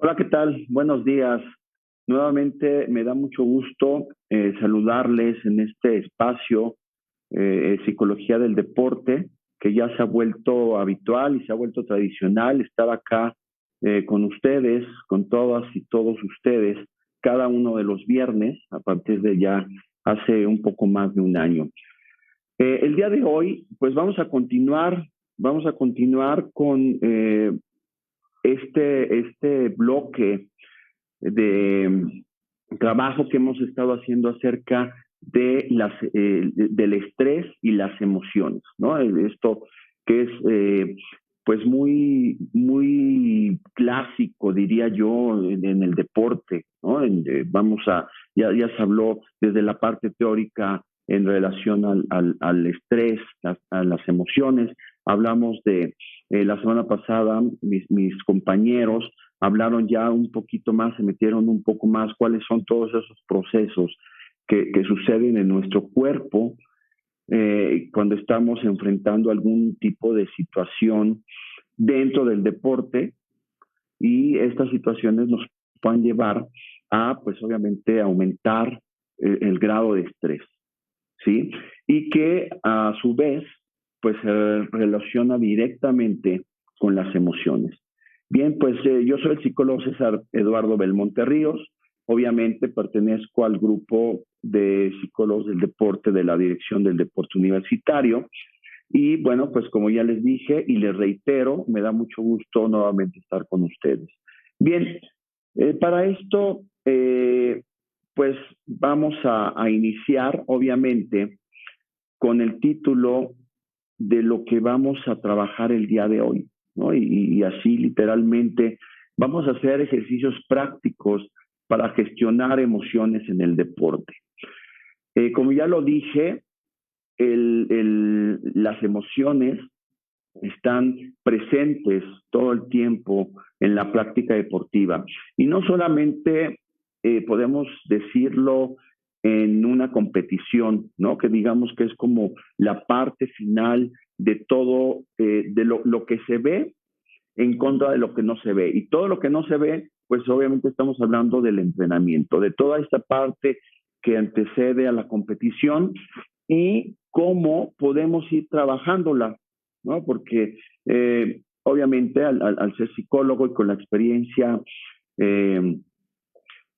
Hola, ¿qué tal? Buenos días. Nuevamente me da mucho gusto saludarles en este espacio Psicología del Deporte, que ya se ha vuelto habitual y se ha vuelto tradicional estar acá con ustedes, con todas y todos ustedes, cada uno de los viernes, a partir de ya hace un poco más de un año. El día de hoy, pues vamos a continuar con este bloque de trabajo que hemos estado haciendo acerca de del estrés y las emociones, ¿no? Esto que es pues muy clásico, diría yo, en el deporte, ¿no? Ya se habló desde la parte teórica en relación al estrés, a las emociones. Hablamos de la semana pasada, mis compañeros hablaron ya un poquito más, se metieron un poco más cuáles son todos esos procesos que suceden en nuestro cuerpo cuando estamos enfrentando algún tipo de situación dentro del deporte, y estas situaciones nos pueden llevar a, pues obviamente, aumentar el grado de estrés, ¿sí? Y que a su vez, pues se relaciona directamente con las emociones. Bien, pues yo soy el psicólogo César Eduardo Belmonte Ríos. Obviamente pertenezco al grupo de psicólogos del deporte de la Dirección del Deporte Universitario. Y bueno, pues como ya les dije y les reitero, me da mucho gusto nuevamente estar con ustedes. Bien, para esto, pues vamos a iniciar, obviamente, con el título de lo que vamos a trabajar el día de hoy, ¿no? Y así literalmente vamos a hacer ejercicios prácticos para gestionar emociones en el deporte. Como ya lo dije, las emociones están presentes todo el tiempo en la práctica deportiva. Y no solamente podemos decirlo en una competición, ¿no? Que digamos que es como la parte final de todo, de lo que se ve en contra de lo que no se ve. Y todo lo que no se ve, pues obviamente estamos hablando del entrenamiento, de toda esta parte que antecede a la competición y cómo podemos ir trabajándola, ¿no? Porque obviamente al ser psicólogo y con la experiencia eh,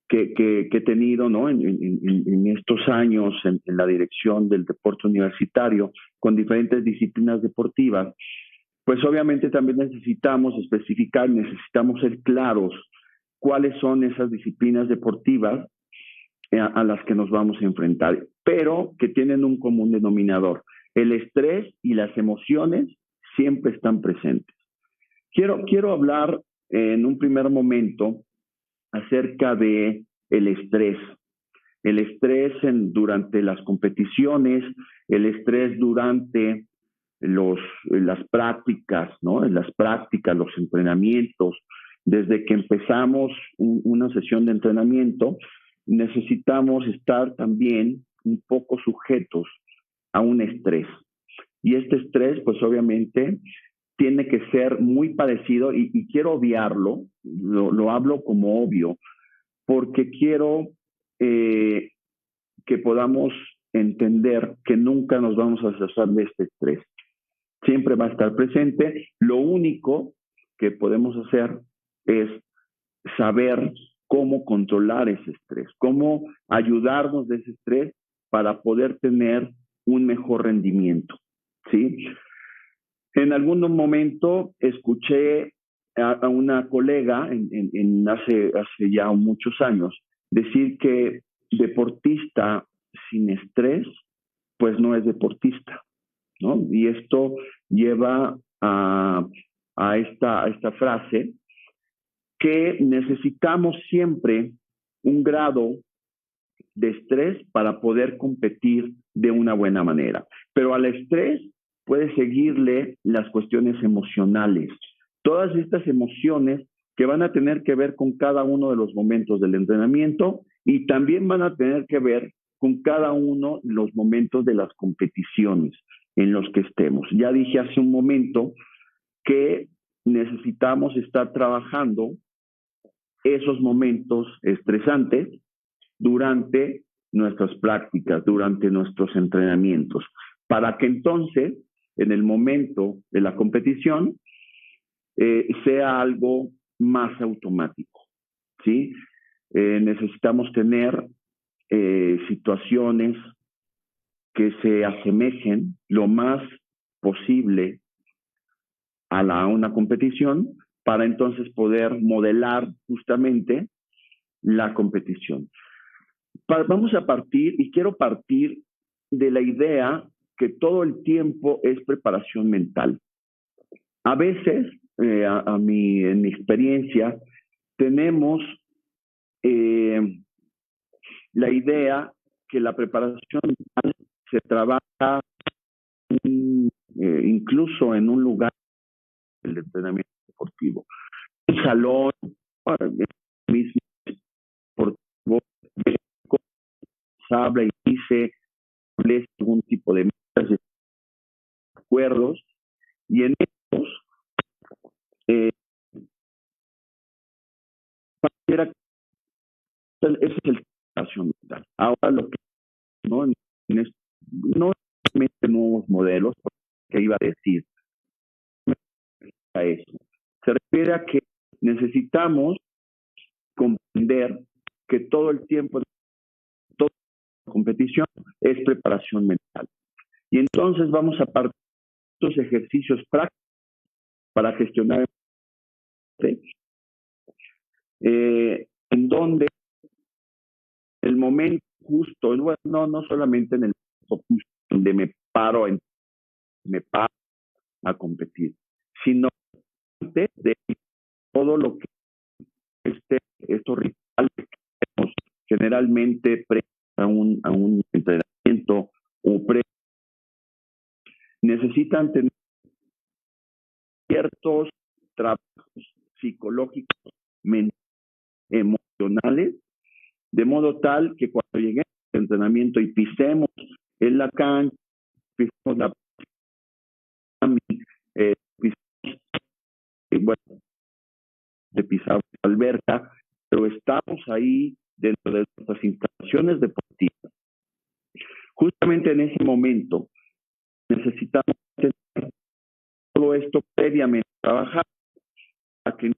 que he tenido, ¿no? En estos años en la dirección del deporte universitario con diferentes disciplinas deportivas, pues obviamente también necesitamos especificar, necesitamos ser claros cuáles son esas disciplinas deportivas a las que nos vamos a enfrentar, pero que tienen un común denominador. El estrés y las emociones siempre están presentes. Quiero hablar en un primer momento acerca de el estrés. El estrés durante las competiciones, el estrés durante las prácticas, ¿no? En las prácticas, los entrenamientos. Desde que empezamos una sesión de entrenamiento, necesitamos estar también un poco sujetos a un estrés. Y este estrés, pues obviamente, tiene que ser muy parecido, y quiero obviarlo, lo hablo como obvio, porque quiero que podamos entender que nunca nos vamos a cesar de este estrés. Siempre va a estar presente. Lo único que podemos hacer es saber cómo controlar ese estrés, cómo ayudarnos de ese estrés para poder tener un mejor rendimiento, ¿sí? En algún momento escuché a una colega hace ya muchos años decir que deportista sin estrés, pues no es deportista, ¿no? Y esto lleva a esta frase que necesitamos siempre un grado de estrés para poder competir de una buena manera. Pero al estrés puede seguirle las cuestiones emocionales. Todas estas emociones que van a tener que ver con cada uno de los momentos del entrenamiento y también van a tener que ver con cada uno de los momentos de las competiciones en los que estemos. Ya dije hace un momento que necesitamos estar trabajando esos momentos estresantes durante nuestras prácticas, durante nuestros entrenamientos, para que entonces, en el momento de la competición, sea algo más automático, ¿sí? Necesitamos tener situaciones que se asemejen lo más posible a una competición para entonces poder modelar justamente la competición. Vamos a partir, y quiero partir de la idea que todo el tiempo es preparación mental. A veces, en mi experiencia, tenemos la idea que la preparación mental se trabaja incluso en un lugar del entrenamiento deportivo. Un salón, mismo deportivo, habla y dice, algún tipo de metas, de acuerdos, y en estos, ese es el preparación mental. Ahora lo que no, no es nuevos modelos, que iba a decir a eso. Se refiere a que necesitamos comprender que todo el tiempo, toda competición es preparación mental. Y entonces vamos a partir de estos ejercicios prácticos para gestionar en donde el momento justo, no solamente en el momento justo donde me paro a competir, sino antes de todo lo que estos rituales que tenemos generalmente pre a un entrenamiento o pre necesitan tener ciertos trabajos psicológicos, emocionales, de modo tal que cuando lleguemos al entrenamiento y pisemos en la cancha, pisemos la pisamos, bueno, de pisar la alberca, pero estamos ahí dentro de nuestras instalaciones deportivas. Justamente en ese momento necesitamos tener todo esto previamente trabajar para que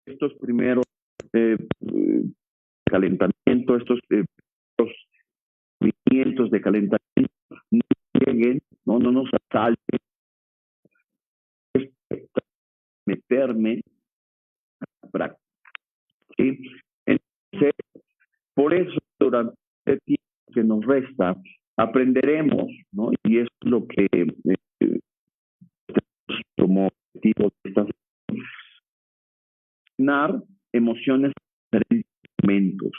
estos primeros calentamientos, estos movimientos de calentamiento no lleguen, no nos asalten, meterme a la práctica. ¿Sí? Entonces, por eso, durante el tiempo que nos resta, aprenderemos, ¿no? Y es lo que como objetivo de esta emociones en diferentes momentos.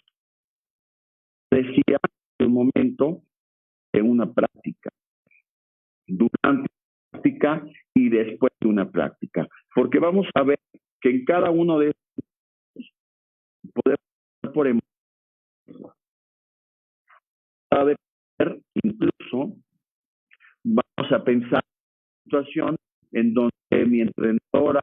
Decía un momento de una práctica, durante la práctica y después de una práctica, porque vamos a ver que en cada uno de estos podemos por emoción, incluso vamos a pensar en una situación en donde mi entrenadora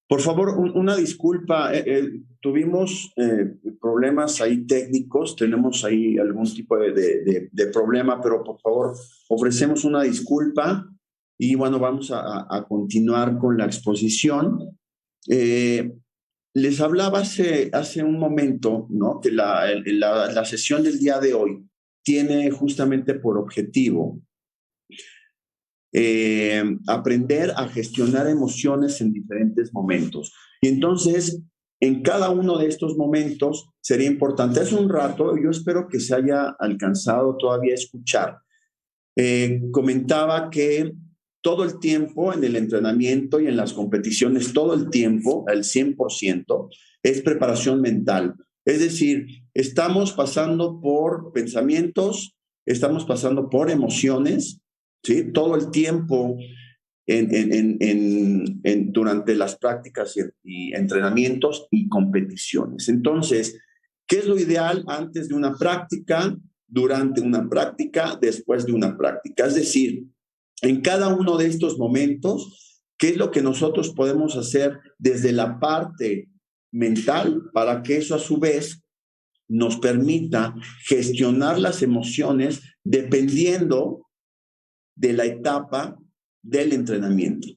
Por favor, una disculpa. Tuvimos problemas ahí técnicos, tenemos ahí algún tipo de problema, pero por favor, ofrecemos una disculpa y bueno, vamos a continuar con la exposición. Les hablaba hace un momento, ¿no? Que la sesión del día de hoy tiene justamente por objetivo aprender a gestionar emociones en diferentes momentos. Y entonces, en cada uno de estos momentos sería importante. Hace un rato, yo espero que se haya alcanzado todavía a escuchar. Comentaba que todo el tiempo en el entrenamiento y en las competiciones, todo el tiempo, al 100%, es preparación mental. Es decir, estamos pasando por pensamientos, estamos pasando por emociones, ¿sí? Todo el tiempo durante las prácticas y entrenamientos y competiciones. Entonces, ¿qué es lo ideal antes de una práctica, durante una práctica, después de una práctica? Es decir, en cada uno de estos momentos, ¿qué es lo que nosotros podemos hacer desde la parte mental para que eso a su vez nos permita gestionar las emociones dependiendo de la etapa del entrenamiento?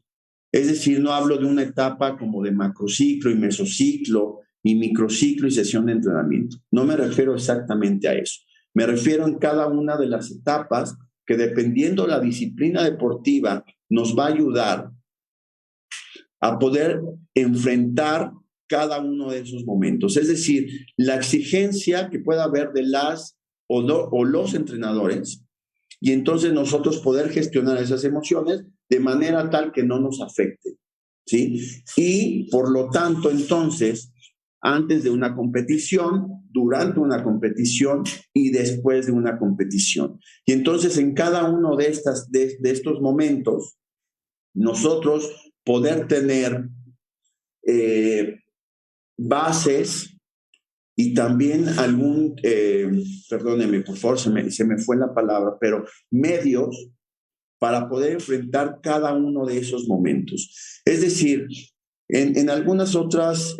Es decir, no hablo de una etapa como de macrociclo y mesociclo y microciclo y sesión de entrenamiento. No me refiero exactamente a eso. Me refiero en cada una de las etapas que, dependiendo de la disciplina deportiva, nos va a ayudar a poder enfrentar cada uno de esos momentos. Es decir, la exigencia que pueda haber de las o los entrenadores, y entonces nosotros poder gestionar esas emociones de manera tal que no nos afecte, ¿sí? Y por lo tanto, entonces, antes de una competición, durante una competición y después de una competición. Y entonces en cada uno de estos momentos, nosotros poder tener bases y también perdóneme, por favor, se me fue la palabra, pero medios para poder enfrentar cada uno de esos momentos. Es decir, en algunas otras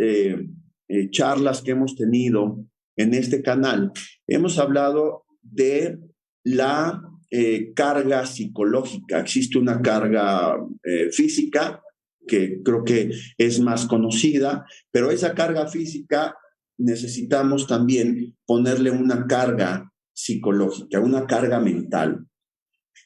charlas que hemos tenido en este canal, hemos hablado de la carga psicológica. Existe una carga física que creo que es más conocida, pero esa carga física necesitamos también ponerle una carga psicológica, una carga mental,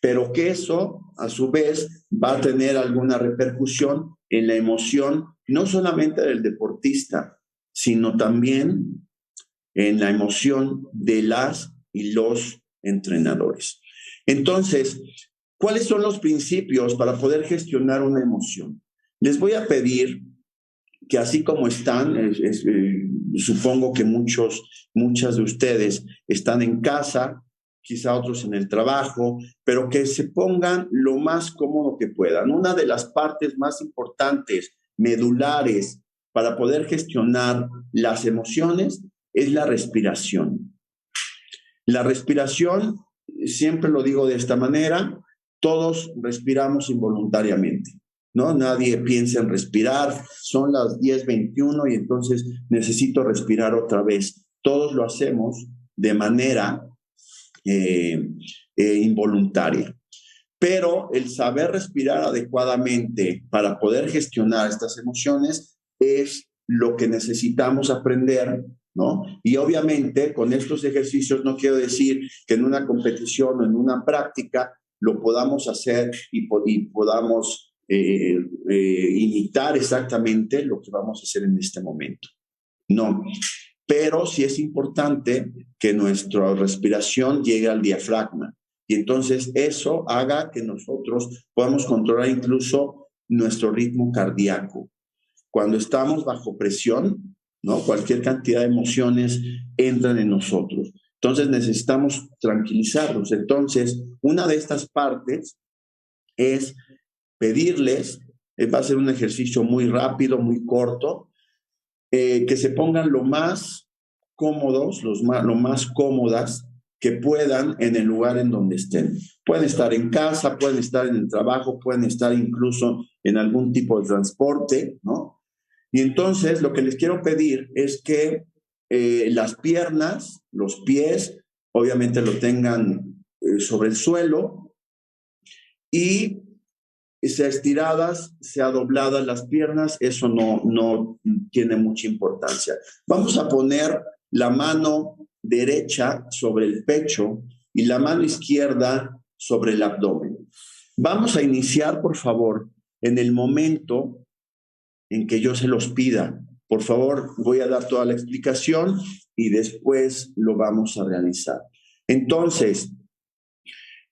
pero que eso a su vez va a tener alguna repercusión en la emoción, no solamente del deportista, sino también en la emoción de las y los entrenadores. Entonces, ¿cuáles son los principios para poder gestionar una emoción? Les voy a pedir que, así como están, supongo que muchas de ustedes están en casa, quizá otros en el trabajo, pero que se pongan lo más cómodo que puedan. Una de las partes más importantes, medulares, para poder gestionar las emociones es la respiración. La respiración, siempre lo digo de esta manera, todos respiramos involuntariamente, ¿no? Nadie piensa en respirar, son las 10:21 y entonces necesito respirar otra vez. Todos lo hacemos de manera involuntaria. Pero el saber respirar adecuadamente para poder gestionar estas emociones es lo que necesitamos aprender, ¿no? Y obviamente con estos ejercicios no quiero decir que en una competición o en una práctica lo podamos hacer y podamos imitar exactamente lo que vamos a hacer en este momento. No, pero sí es importante que nuestra respiración llegue al diafragma y entonces eso haga que nosotros podamos controlar incluso nuestro ritmo cardíaco. Cuando estamos bajo presión, ¿no? Cualquier cantidad de emociones entran en nosotros. Entonces necesitamos tranquilizarnos. Entonces, una de estas partes es pedirles, va a ser un ejercicio muy rápido, muy corto, que se pongan lo más cómodos, lo más cómodas que puedan en el lugar en donde estén. Pueden estar en casa, pueden estar en el trabajo, pueden estar incluso en algún tipo de transporte, ¿no? Y entonces lo que les quiero pedir es que las piernas, los pies, obviamente lo tengan sobre el suelo y sea estiradas, sea dobladas las piernas, eso no tiene mucha importancia. Vamos a poner la mano derecha sobre el pecho y la mano izquierda sobre el abdomen. Vamos a iniciar, por favor, en el momento en que yo se los pida. Por favor, voy a dar toda la explicación y después lo vamos a realizar. Entonces,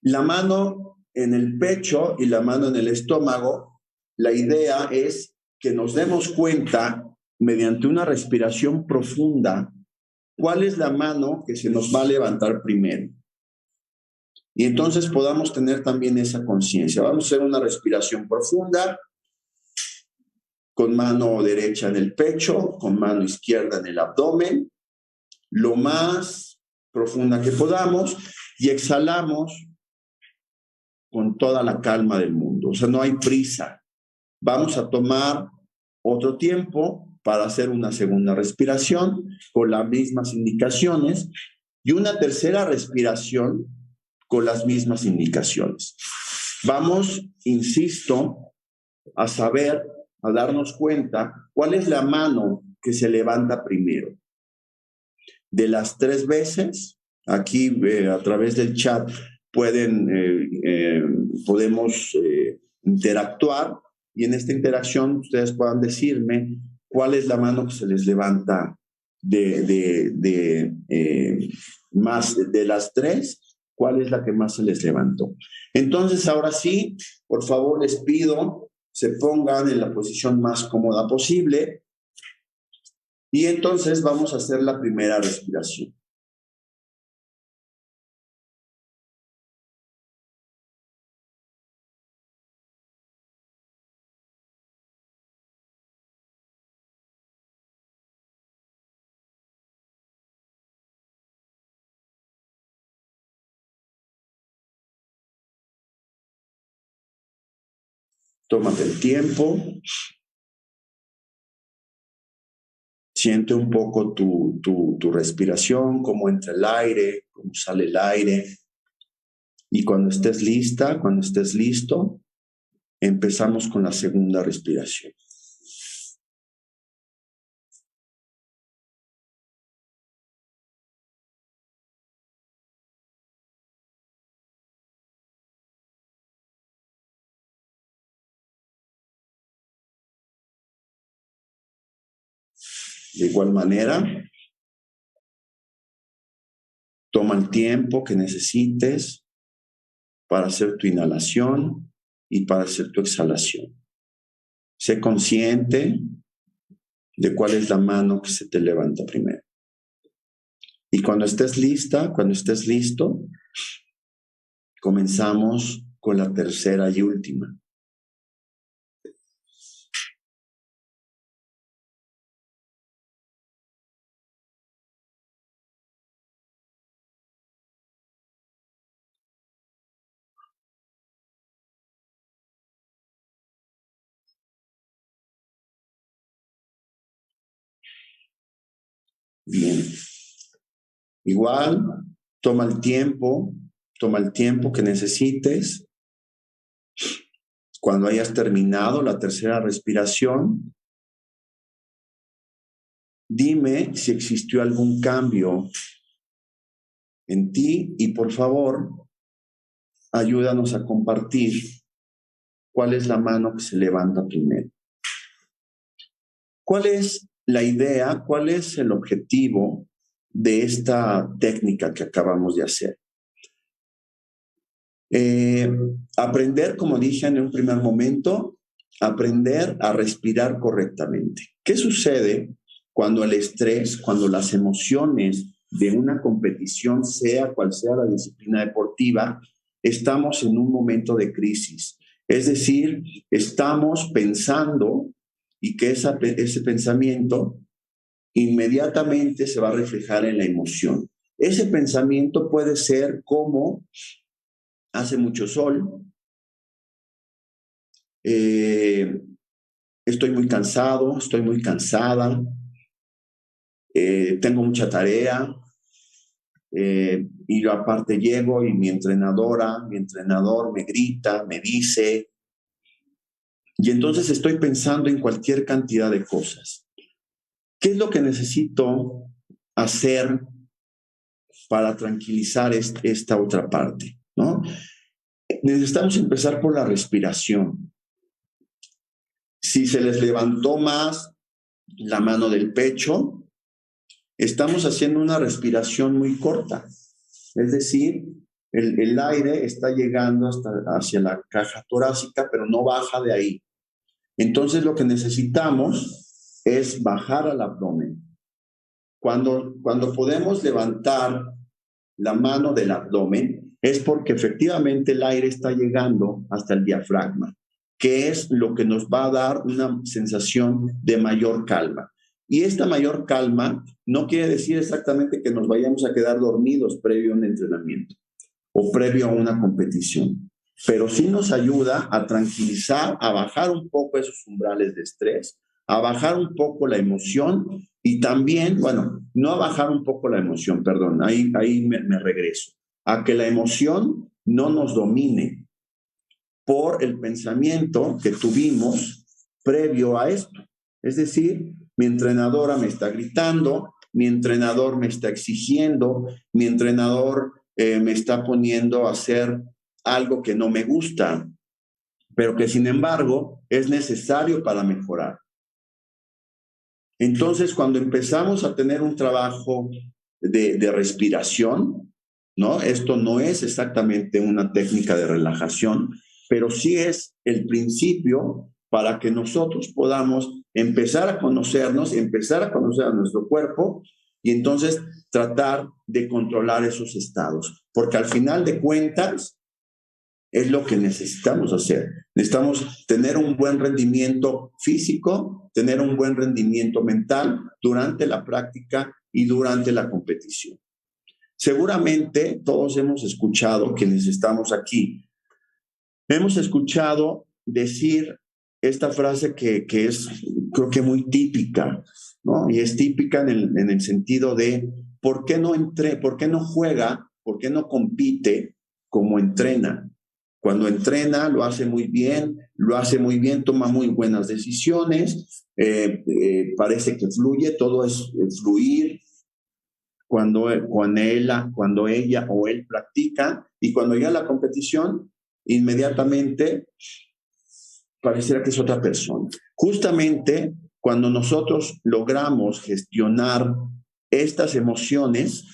la mano en el pecho y la mano en el estómago, la idea es que nos demos cuenta, mediante una respiración profunda, cuál es la mano que se nos va a levantar primero. Y entonces podamos tener también esa conciencia. Vamos a hacer una respiración profunda, con mano derecha en el pecho, con mano izquierda en el abdomen, lo más profunda que podamos, y exhalamos con toda la calma del mundo. O sea, no hay prisa. Vamos a tomar otro tiempo para hacer una segunda respiración con las mismas indicaciones y una tercera respiración con las mismas indicaciones. Vamos, insisto, a saber, a darnos cuenta cuál es la mano que se levanta primero. De las 3 veces, aquí a través del chat podemos interactuar, y en esta interacción ustedes puedan decirme cuál es la mano que se les levanta más de las 3, cuál es la que más se les levantó. Entonces, ahora sí, por favor, les pido se pongan en la posición más cómoda posible y entonces vamos a hacer la primera respiración. Tómate el tiempo. Siente un poco tu respiración, cómo entra el aire, cómo sale el aire. Y cuando estés lista, cuando estés listo, empezamos con la segunda respiración. De igual manera, toma el tiempo que necesites para hacer tu inhalación y para hacer tu exhalación. Sé consciente de cuál es la mano que se te levanta primero. Y cuando estés lista, cuando estés listo, comenzamos con la tercera y última. Bien. Igual, toma el tiempo que necesites. Cuando hayas terminado la tercera respiración, dime si existió algún cambio en ti y por favor, ayúdanos a compartir cuál es la mano que se levanta primero. ¿Cuál es la idea? ¿Cuál es el objetivo de esta técnica que acabamos de hacer? Aprender, como dije en un primer momento, aprender a respirar correctamente. ¿Qué sucede cuando el estrés, cuando las emociones de una competición, sea cual sea la disciplina deportiva, estamos en un momento de crisis? Es decir, estamos pensando y que ese pensamiento inmediatamente se va a reflejar en la emoción. Ese pensamiento puede ser como: hace mucho sol, estoy muy cansado, estoy muy cansada, tengo mucha tarea, y yo aparte llego y mi entrenador me grita, me dice, y entonces estoy pensando en cualquier cantidad de cosas. ¿Qué es lo que necesito hacer para tranquilizar esta otra parte, ¿no? Necesitamos empezar por la respiración. Si se les levantó más la mano del pecho, estamos haciendo una respiración muy corta. Es decir, el aire está llegando hacia la caja torácica, pero no baja de ahí. Entonces, lo que necesitamos es bajar al abdomen. Cuando podemos levantar la mano del abdomen, es porque efectivamente el aire está llegando hasta el diafragma, que es lo que nos va a dar una sensación de mayor calma. Y esta mayor calma no quiere decir exactamente que nos vayamos a quedar dormidos previo a un entrenamiento o previo a una competición, pero sí nos ayuda a tranquilizar, a bajar un poco esos umbrales de estrés, a bajar un poco la emoción y también, bueno, no a bajar un poco la emoción, perdón, ahí me regreso, a que la emoción no nos domine por el pensamiento que tuvimos previo a esto. Es decir, mi entrenadora me está gritando, mi entrenador me está exigiendo, mi entrenador me está poniendo a hacer algo que no me gusta, pero que sin embargo es necesario para mejorar. Entonces, cuando empezamos a tener un trabajo de respiración, ¿no? Esto no es exactamente una técnica de relajación, pero sí es el principio para que nosotros podamos empezar a conocernos, empezar a conocer a nuestro cuerpo y entonces tratar de controlar esos estados. Porque al final de cuentas, es lo que necesitamos hacer. Necesitamos tener un buen rendimiento físico, tener un buen rendimiento mental durante la práctica y durante la competición. Seguramente todos hemos escuchado, quienes estamos aquí, hemos escuchado decir esta frase que es, creo que muy típica, ¿no? Y es típica en el sentido de ¿por qué no juega, por qué no compite como entrena? Cuando entrena lo hace muy bien, toma muy buenas decisiones, parece que fluye, todo es fluir cuando ella o él practica, y cuando llega a la competición, inmediatamente pareciera que es otra persona. Justamente cuando nosotros logramos gestionar estas emociones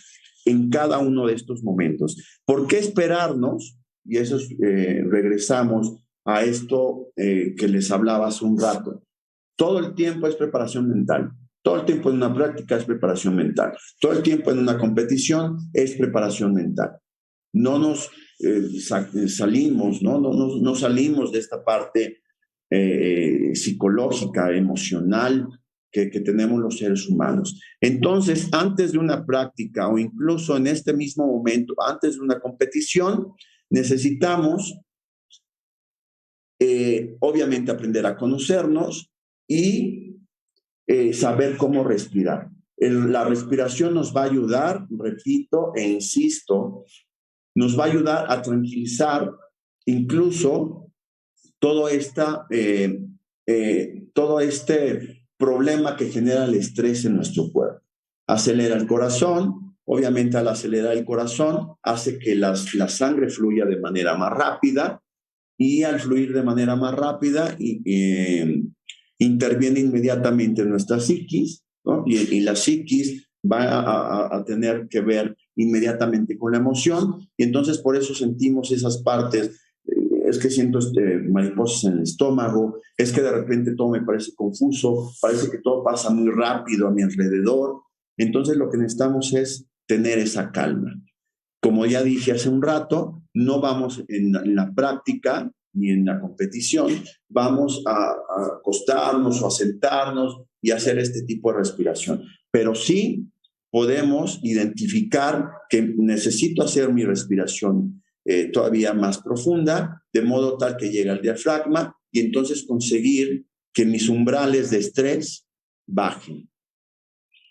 en cada uno de estos momentos. ¿Por qué esperarnos? Y eso regresamos a esto que les hablaba hace un rato. Todo el tiempo es preparación mental. Todo el tiempo en una práctica es preparación mental. Todo el tiempo en una competición es preparación mental. No nos salimos, no salimos de esta parte psicológica, emocional que tenemos los seres humanos. Entonces, antes de una práctica o incluso en este mismo momento, antes de una competición, necesitamos obviamente aprender a conocernos y saber cómo respirar. La respiración nos va a ayudar, repito e insisto, nos va a ayudar a tranquilizar incluso todo este problema que genera el estrés en nuestro cuerpo. Acelera el corazón, obviamente al acelerar el corazón hace que la sangre fluya de manera más rápida, y al fluir de manera más rápida interviene inmediatamente en nuestra psiquis, ¿no? Y la psiquis va a tener que ver inmediatamente con la emoción, y entonces por eso sentimos esas partes. Es que siento mariposas en el estómago, es que de repente todo me parece confuso, parece que todo pasa muy rápido a mi alrededor. Entonces lo que necesitamos es tener esa calma. Como ya dije hace un rato, no vamos en la práctica ni en la competición, vamos a acostarnos o a sentarnos y hacer este tipo de respiración. Pero sí podemos identificar que necesito hacer mi respiración todavía más profunda, de modo tal que llegue al diafragma y entonces conseguir que mis umbrales de estrés bajen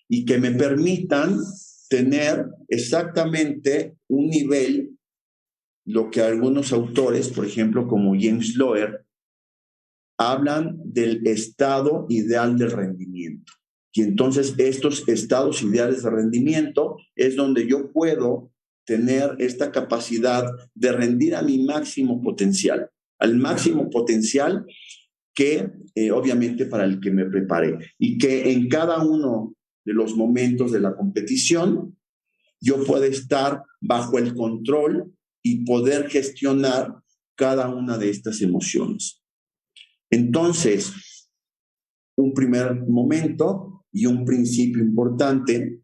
y que me permitan tener exactamente un nivel, lo que algunos autores, por ejemplo, como James Loehr, hablan del estado ideal del rendimiento. Y entonces estos estados ideales de rendimiento es donde yo puedo tener esta capacidad de rendir a mi máximo potencial, al máximo potencial que obviamente para el que me preparé, y que en cada uno de los momentos de la competición yo puedo estar bajo el control y poder gestionar cada una de estas emociones. Entonces, un primer momento y un principio importante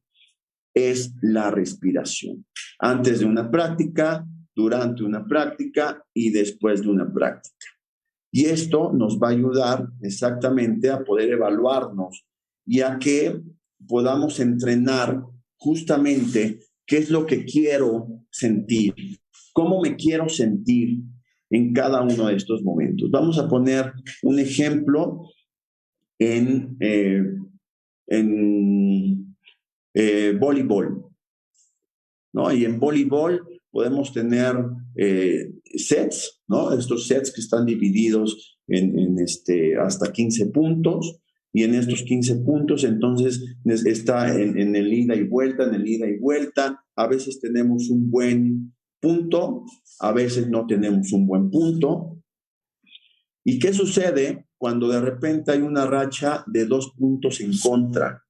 es la respiración. Antes de una práctica, durante una práctica y después de una práctica. Y esto nos va a ayudar exactamente a poder evaluarnos y a que podamos entrenar justamente qué es lo que quiero sentir, cómo me quiero sentir en cada uno de estos momentos. Vamos a poner un ejemplo en voleibol, ¿no? Y en voleibol podemos tener sets, ¿no? Estos sets que están divididos en hasta 15 puntos, y en estos 15 puntos entonces está en el ida y vuelta, en el ida y vuelta. A veces tenemos un buen punto, a veces no tenemos un buen punto. ¿Y qué sucede cuando de repente hay una racha de 2 puntos en contra?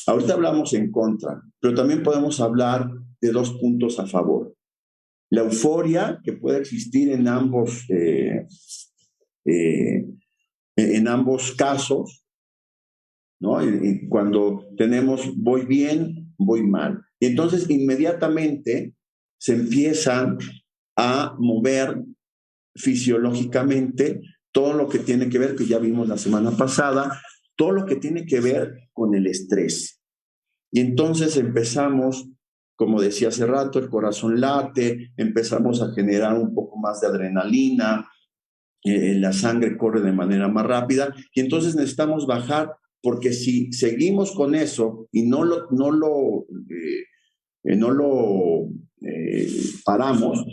Ahorita hablamos en contra, pero también podemos hablar de 2 puntos a favor. La euforia que puede existir en ambos casos, ¿no? Y cuando tenemos voy bien, voy mal. Y entonces inmediatamente se empiezan a mover fisiológicamente todo lo que tiene que ver, que ya vimos la semana pasada, todo lo que tiene que ver con el estrés. Y entonces empezamos, como decía hace rato, el corazón late, empezamos a generar un poco más de adrenalina, la sangre corre de manera más rápida, y entonces necesitamos bajar, porque si seguimos con eso y no lo paramos,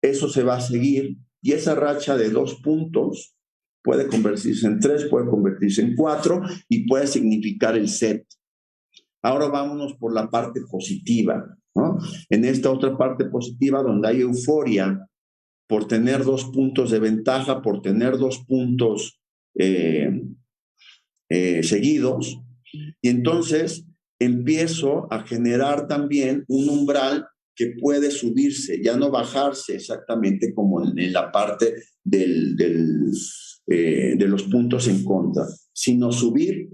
eso se va a seguir, y esa racha de 2 puntos puede convertirse en 3, puede convertirse en 4 y puede significar el set. Ahora vámonos por la parte positiva, ¿no? En esta otra parte positiva donde hay euforia por tener 2 puntos de ventaja, por tener 2 puntos seguidos, y entonces empiezo a generar también un umbral que puede subirse, ya no bajarse exactamente como en la parte de los puntos en contra, sino subir.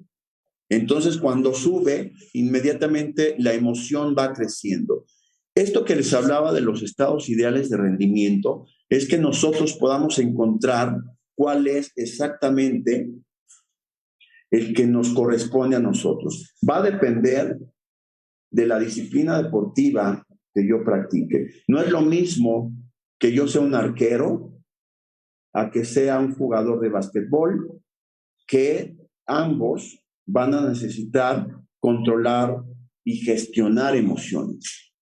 Entonces, cuando sube, inmediatamente la emoción va creciendo. Esto que les hablaba de los estados ideales de rendimiento es que nosotros podamos encontrar cuál es exactamente el que nos corresponde a nosotros. Va a depender de la disciplina deportiva que yo practique. No es lo mismo que yo sea un arquero a que sea un jugador de básquetbol, que ambos van a necesitar controlar y gestionar emociones,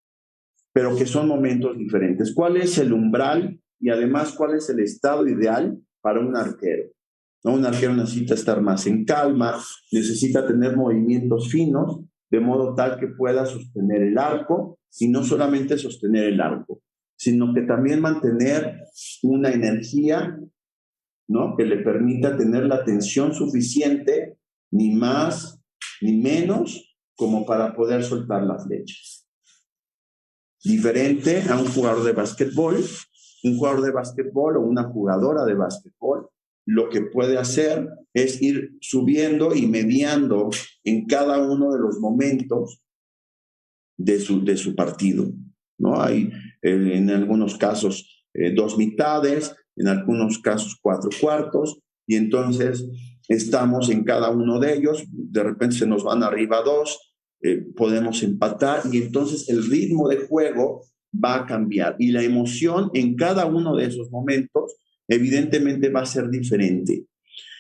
pero que son momentos diferentes. ¿Cuál es el umbral y además cuál es el estado ideal para un arquero? ¿No? Un arquero necesita estar más en calma, necesita tener movimientos finos, de modo tal que pueda sostener el arco, y no solamente sostener el arco, sino que también mantener una energía, ¿no? Que le permita tener la tensión suficiente, ni más ni menos, como para poder soltar la flecha. Diferente a un jugador de básquetbol. Un jugador de básquetbol o una jugadora de básquetbol lo que puede hacer es ir subiendo y mediando en cada uno de los momentos de su partido, ¿no? Hay en algunos casos 2 mitades, en algunos casos 4 cuartos, y entonces estamos en cada uno de ellos. De repente se nos van arriba 2, podemos empatar, y entonces el ritmo de juego va a cambiar, y la emoción en cada uno de esos momentos evidentemente va a ser diferente.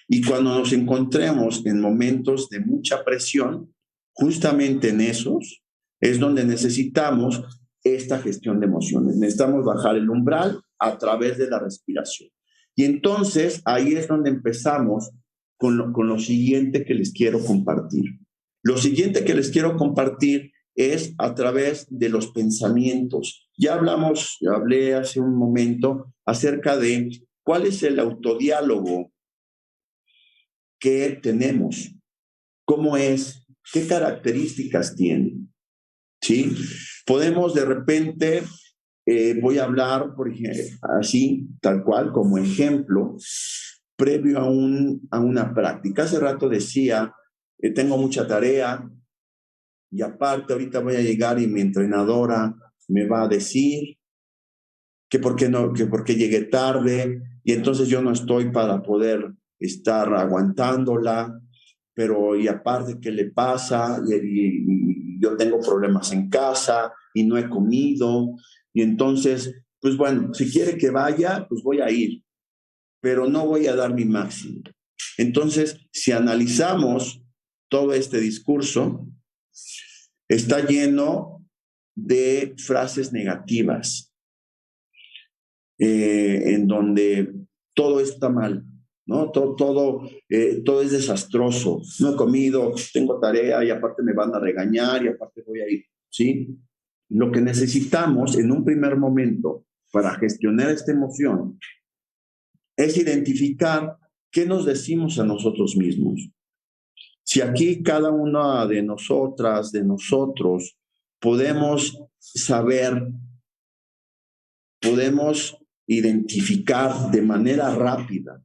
Y cuando nos encontremos en momentos de mucha presión, justamente en esos es donde necesitamos esta gestión de emociones. Necesitamos bajar el umbral a través de la respiración. Y entonces ahí es donde empezamos con lo siguiente que les quiero compartir. Lo siguiente que les quiero compartir es a través de los pensamientos. Ya hablé hace un momento acerca de cuál es el autodiálogo que tenemos, cómo es, qué características tiene, ¿sí? Podemos de repente, voy a hablar, por ejemplo, así, tal cual, como ejemplo, previo a una práctica. Hace rato decía, tengo mucha tarea y aparte ahorita voy a llegar y mi entrenadora me va a decir que por qué llegué tarde y entonces yo no estoy para poder estar aguantándola, pero y aparte, ¿qué le pasa? Y yo tengo problemas en casa y no he comido. Y entonces, pues bueno, si quiere que vaya, pues voy a ir, pero no voy a dar mi máximo. Entonces, si analizamos todo este discurso, está lleno de frases negativas, en donde todo está mal, ¿no? Todo es desastroso. No he comido, tengo tarea y aparte me van a regañar y aparte voy a ir, ¿sí? Lo que necesitamos en un primer momento para gestionar esta emoción es identificar qué nos decimos a nosotros mismos. Si aquí cada una de nosotras, de nosotros, podemos saber, podemos identificar de manera rápida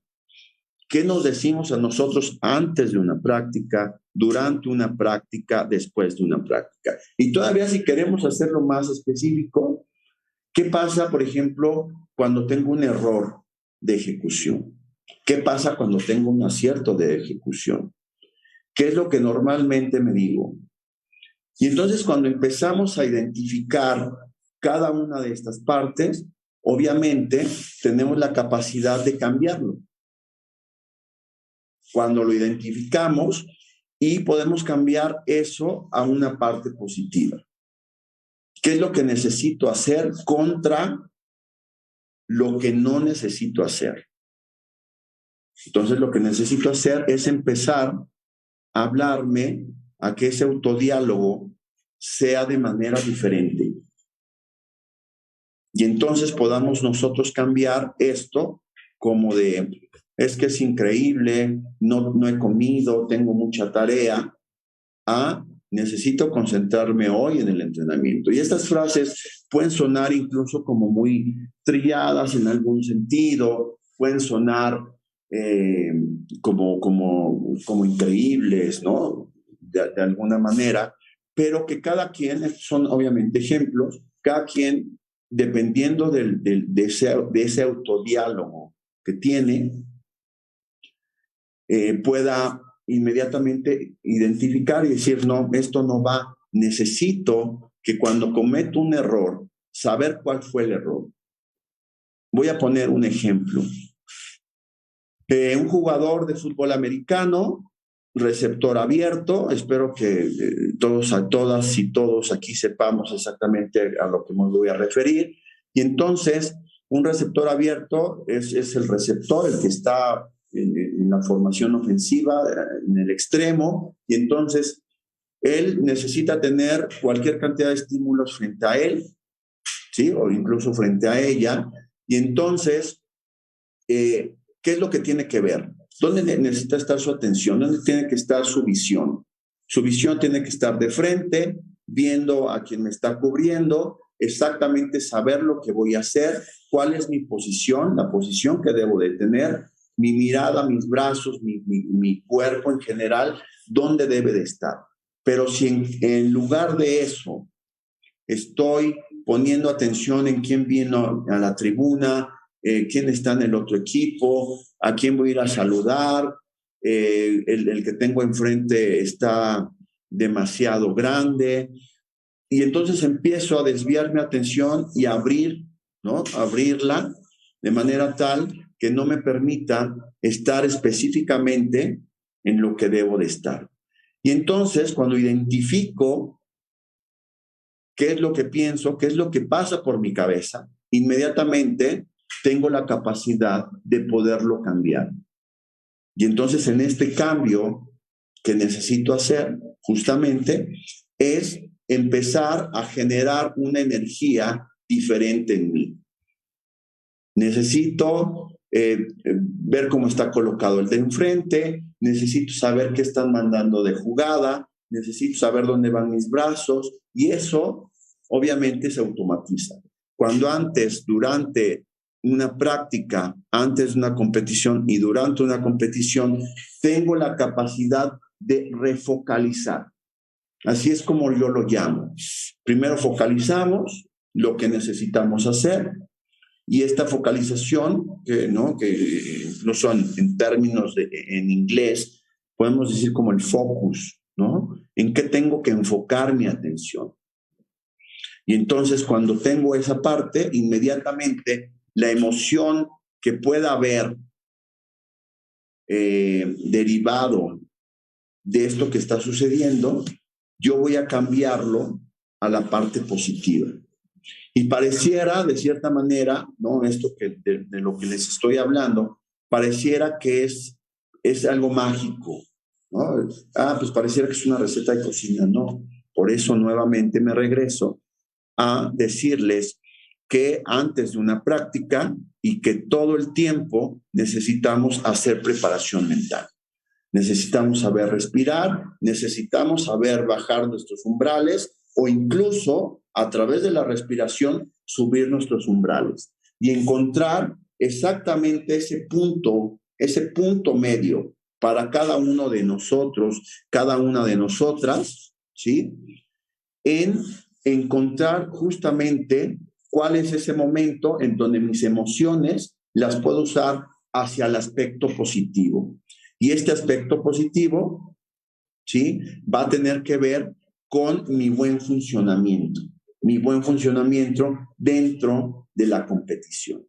qué nos decimos a nosotros antes de una práctica, durante una práctica, después de una práctica. Y todavía si queremos hacerlo más específico, ¿qué pasa, por ejemplo, cuando tengo un error de ejecución? ¿Qué pasa cuando tengo un acierto de ejecución? ¿Qué es lo que normalmente me digo? Y entonces cuando empezamos a identificar cada una de estas partes, obviamente tenemos la capacidad de cambiarlo. Cuando lo identificamos y podemos cambiar eso a una parte positiva. ¿Qué es lo que necesito hacer contra lo que no necesito hacer? Entonces lo que necesito hacer es empezar a hablarme, a que ese autodiálogo sea de manera diferente. Y entonces podamos nosotros cambiar esto como de, es que es increíble, no he comido, tengo mucha tarea, a necesito concentrarme hoy en el entrenamiento. Y estas frases pueden sonar incluso como muy trilladas en algún sentido, pueden sonar como increíbles, ¿no? De alguna manera, pero que cada quien, son obviamente ejemplos, cada quien, dependiendo de ese autodiálogo que tiene, pueda inmediatamente identificar y decir, no, esto no va, necesito que cuando cometo un error, saber cuál fue el error. Voy a poner un ejemplo. Un jugador de fútbol americano, receptor abierto, espero que todas y todos aquí sepamos exactamente a lo que me voy a referir, y entonces un receptor abierto es el receptor, el que está en la formación ofensiva, en el extremo, y entonces él necesita tener cualquier cantidad de estímulos frente a él, ¿sí? O incluso frente a ella, y entonces, ¿qué es lo que tiene que ver? ¿Dónde necesita estar su atención? ¿Dónde tiene que estar su visión? Su visión tiene que estar de frente, viendo a quien me está cubriendo, exactamente saber lo que voy a hacer, cuál es mi posición, la posición que debo de tener, mi mirada, mis brazos, mi cuerpo en general, dónde debe de estar. Pero si en lugar de eso estoy poniendo atención en quién vino a la tribuna, quién está en el otro equipo, a quién voy a ir a saludar, el que tengo enfrente está demasiado grande, y entonces empiezo a desviar mi atención y abrirla de manera tal que no me permita estar específicamente en lo que debo de estar. Y entonces, cuando identifico qué es lo que pienso, qué es lo que pasa por mi cabeza, inmediatamente tengo la capacidad de poderlo cambiar. Y entonces en este cambio que necesito hacer justamente es empezar a generar una energía diferente en mí. Necesito ver cómo está colocado el de enfrente, necesito saber qué están mandando de jugada, necesito saber dónde van mis brazos, y eso obviamente se automatiza. Cuando antes, durante una práctica, antes de una competición y durante una competición, tengo la capacidad de refocalizar. Así es como yo lo llamo. Primero focalizamos lo que necesitamos hacer, y esta focalización, que incluso en términos en inglés, podemos decir como el focus, ¿no? ¿En qué tengo que enfocar mi atención? Y entonces cuando tengo esa parte, inmediatamente la emoción que pueda haber derivado de esto que está sucediendo, yo voy a cambiarlo a la parte positiva. Y pareciera, de cierta manera, ¿no? Esto de lo que les estoy hablando, pareciera que es algo mágico, ¿no? Pues pareciera que es una receta de cocina, no. Por eso nuevamente me regreso a decirles que antes de una práctica y que todo el tiempo necesitamos hacer preparación mental. Necesitamos saber respirar, necesitamos saber bajar nuestros umbrales o incluso a través de la respiración subir nuestros umbrales y encontrar exactamente ese punto medio para cada uno de nosotros, cada una de nosotras, ¿sí? En encontrar justamente cuál es ese momento en donde mis emociones las puedo usar hacia el aspecto positivo. Y este aspecto positivo, ¿sí? Va a tener que ver con mi buen funcionamiento dentro de la competición.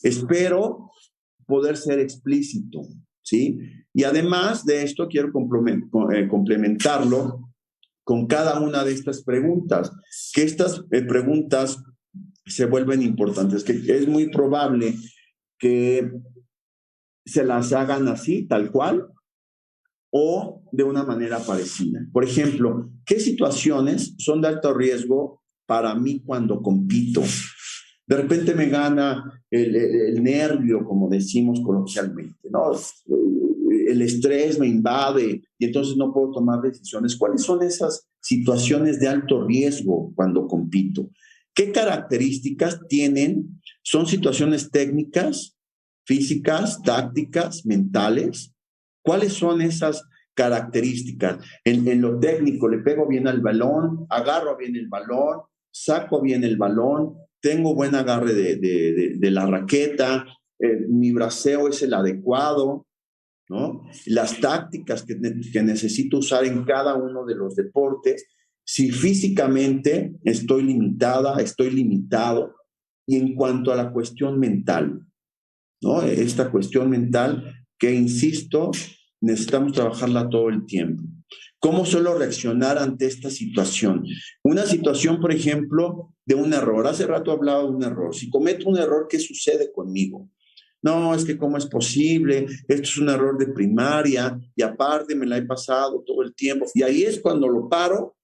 Espero poder ser explícito, ¿sí? Y además de esto, quiero complementarlo con cada una de estas preguntas, que estas preguntas se vuelven importantes, que es muy probable que se las hagan así, tal cual, o de una manera parecida. Por ejemplo, ¿qué situaciones son de alto riesgo para mí cuando compito? De repente me gana el nervio, como decimos coloquialmente, ¿no? El estrés me invade y entonces no puedo tomar decisiones. ¿Cuáles son esas situaciones de alto riesgo cuando compito? ¿Qué características tienen? ¿Son situaciones técnicas, físicas, tácticas, mentales? ¿Cuáles son esas características? En lo técnico, le pego bien al balón, agarro bien el balón, saco bien el balón, tengo buen agarre de la raqueta, mi braceo es el adecuado, ¿no? Las tácticas que necesito usar en cada uno de los deportes, si físicamente estoy limitada, estoy limitado, y en cuanto a la cuestión mental, ¿no? Esta cuestión mental que, insisto, necesitamos trabajarla todo el tiempo. ¿Cómo suelo reaccionar ante esta situación? Una situación, por ejemplo, de un error. Hace rato hablaba de un error. Si cometo un error, ¿qué sucede conmigo? No, es que ¿cómo es posible? Esto es un error de primaria y aparte me la he pasado todo el tiempo. Y ahí es cuando lo paro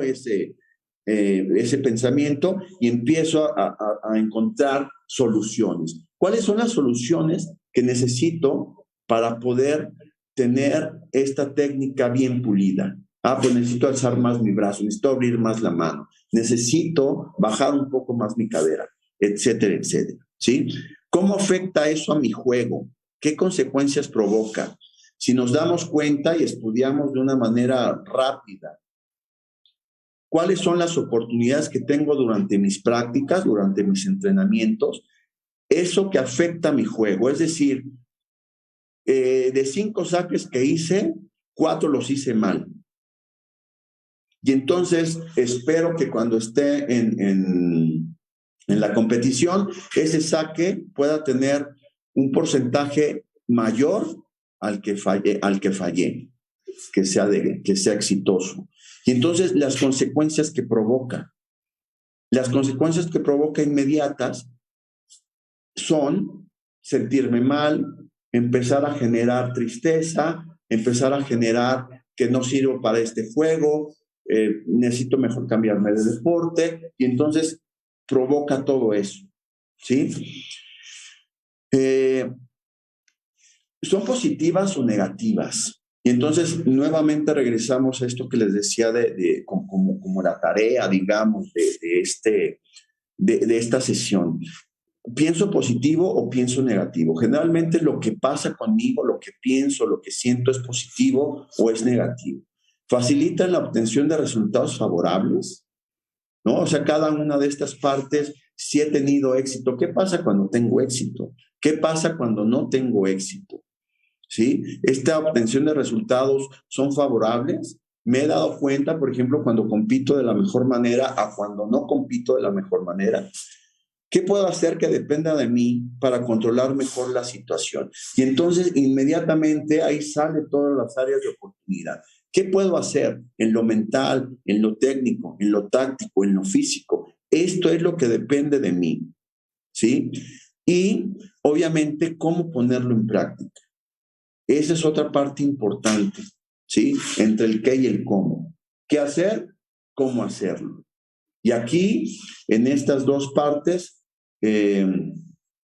ese pensamiento y empiezo a encontrar soluciones. ¿Cuáles son las soluciones que necesito para poder tener esta técnica bien pulida? Pues necesito alzar más mi brazo, necesito abrir más la mano, necesito bajar un poco más mi cadera, etcétera, etcétera, ¿sí? ¿Cómo afecta eso a mi juego? ¿Qué consecuencias provoca? Si nos damos cuenta y estudiamos de una manera rápida, ¿cuáles son las oportunidades que tengo durante mis prácticas, durante mis entrenamientos? Eso que afecta a mi juego, es decir, de 5 saques que hice, 4 los hice mal. Y entonces espero que cuando esté en la competición, ese saque pueda tener un porcentaje mayor al que fallé, que sea exitoso. Y entonces las consecuencias que provoca inmediatas son sentirme mal, empezar a generar tristeza, empezar a generar que no sirvo para este juego, necesito mejor cambiarme de deporte, y entonces provoca todo eso, ¿sí? ¿Son positivas o negativas? Y entonces nuevamente regresamos a esto que les decía como la tarea, digamos, de esta sesión. ¿Pienso positivo o pienso negativo? Generalmente lo que pasa conmigo, lo que pienso, lo que siento es positivo o es negativo. ¿Facilitan la obtención de resultados favorables? ¿No? O sea, cada una de estas partes, si he tenido éxito, ¿qué pasa cuando tengo éxito? ¿Qué pasa cuando no tengo éxito? ¿Sí? ¿Esta obtención de resultados son favorables? Me he dado cuenta, por ejemplo, cuando compito de la mejor manera a cuando no compito de la mejor manera. ¿Qué puedo hacer que dependa de mí para controlar mejor la situación? Y entonces inmediatamente ahí sale todas las áreas de oportunidad. ¿Qué puedo hacer en lo mental, en lo técnico, en lo táctico, en lo físico? Esto es lo que depende de mí, ¿sí? Y obviamente, ¿cómo ponerlo en práctica? Esa es otra parte importante, ¿sí? Entre el qué y el cómo. ¿Qué hacer? ¿Cómo hacerlo? Y aquí, en estas dos partes,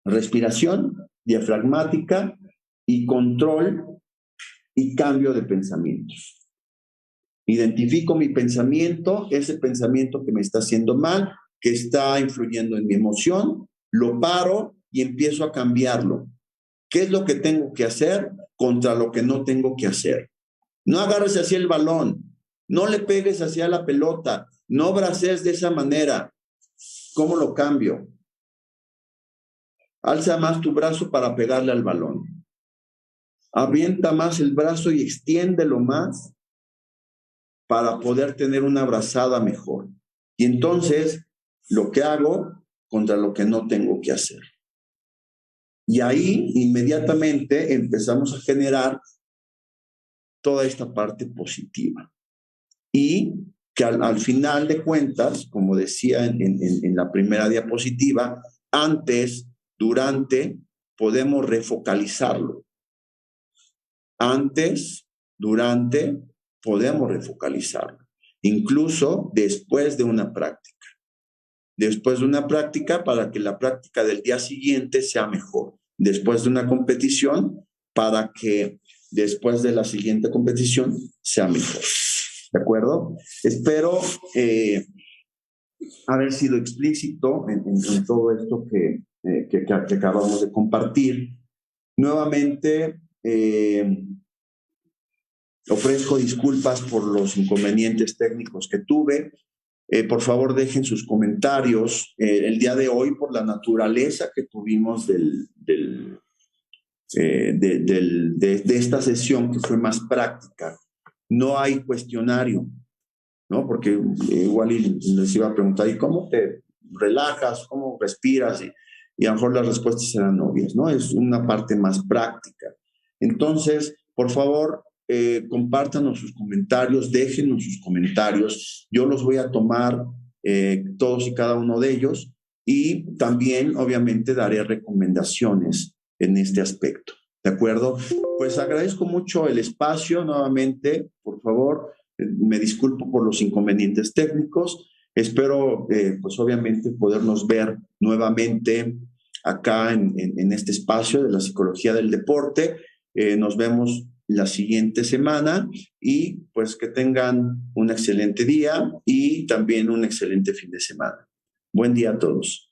respiración diafragmática y control y cambio de pensamientos. Identifico mi pensamiento, ese pensamiento que me está haciendo mal, que está influyendo en mi emoción, lo paro y empiezo a cambiarlo. ¿Qué es lo que tengo que hacer contra lo que no tengo que hacer? No agarres hacia el balón, no le pegues hacia la pelota, no bracees de esa manera. ¿Cómo lo cambio? Alza más tu brazo para pegarle al balón. Avienta más el brazo y extiéndelo más para poder tener una brazada mejor. Y entonces, lo que hago contra lo que no tengo que hacer. Y ahí, inmediatamente, empezamos a generar toda esta parte positiva. Y que al final de cuentas, como decía en la primera diapositiva, antes, durante, podemos refocalizarlo. Antes, durante, podemos refocalizarlo. Incluso después de una práctica. Después de una práctica, para que la práctica del día siguiente sea mejor. Después de una competición, para que después de la siguiente competición sea mejor. ¿De acuerdo? Espero haber sido explícito en todo esto que acabamos de compartir. Nuevamente, ofrezco disculpas por los inconvenientes técnicos que tuve. Por favor, dejen sus comentarios. El día de hoy, por la naturaleza que tuvimos de esta sesión, que fue más práctica, no hay cuestionario, ¿no? Porque igual les iba a preguntar, ¿y cómo te relajas? ¿Cómo respiras? Y a lo mejor las respuestas serán obvias, ¿no? Es una parte más práctica. Entonces, por favor, compártanos sus comentarios, déjenos sus comentarios. Yo los voy a tomar todos y cada uno de ellos y también, obviamente, daré recomendaciones en este aspecto. ¿De acuerdo? Pues agradezco mucho el espacio nuevamente. Por favor, me disculpo por los inconvenientes técnicos. Espero, pues obviamente, podernos ver nuevamente acá en este espacio de la psicología del deporte. Nos vemos la siguiente semana y pues que tengan un excelente día y también un excelente fin de semana. Buen día a todos.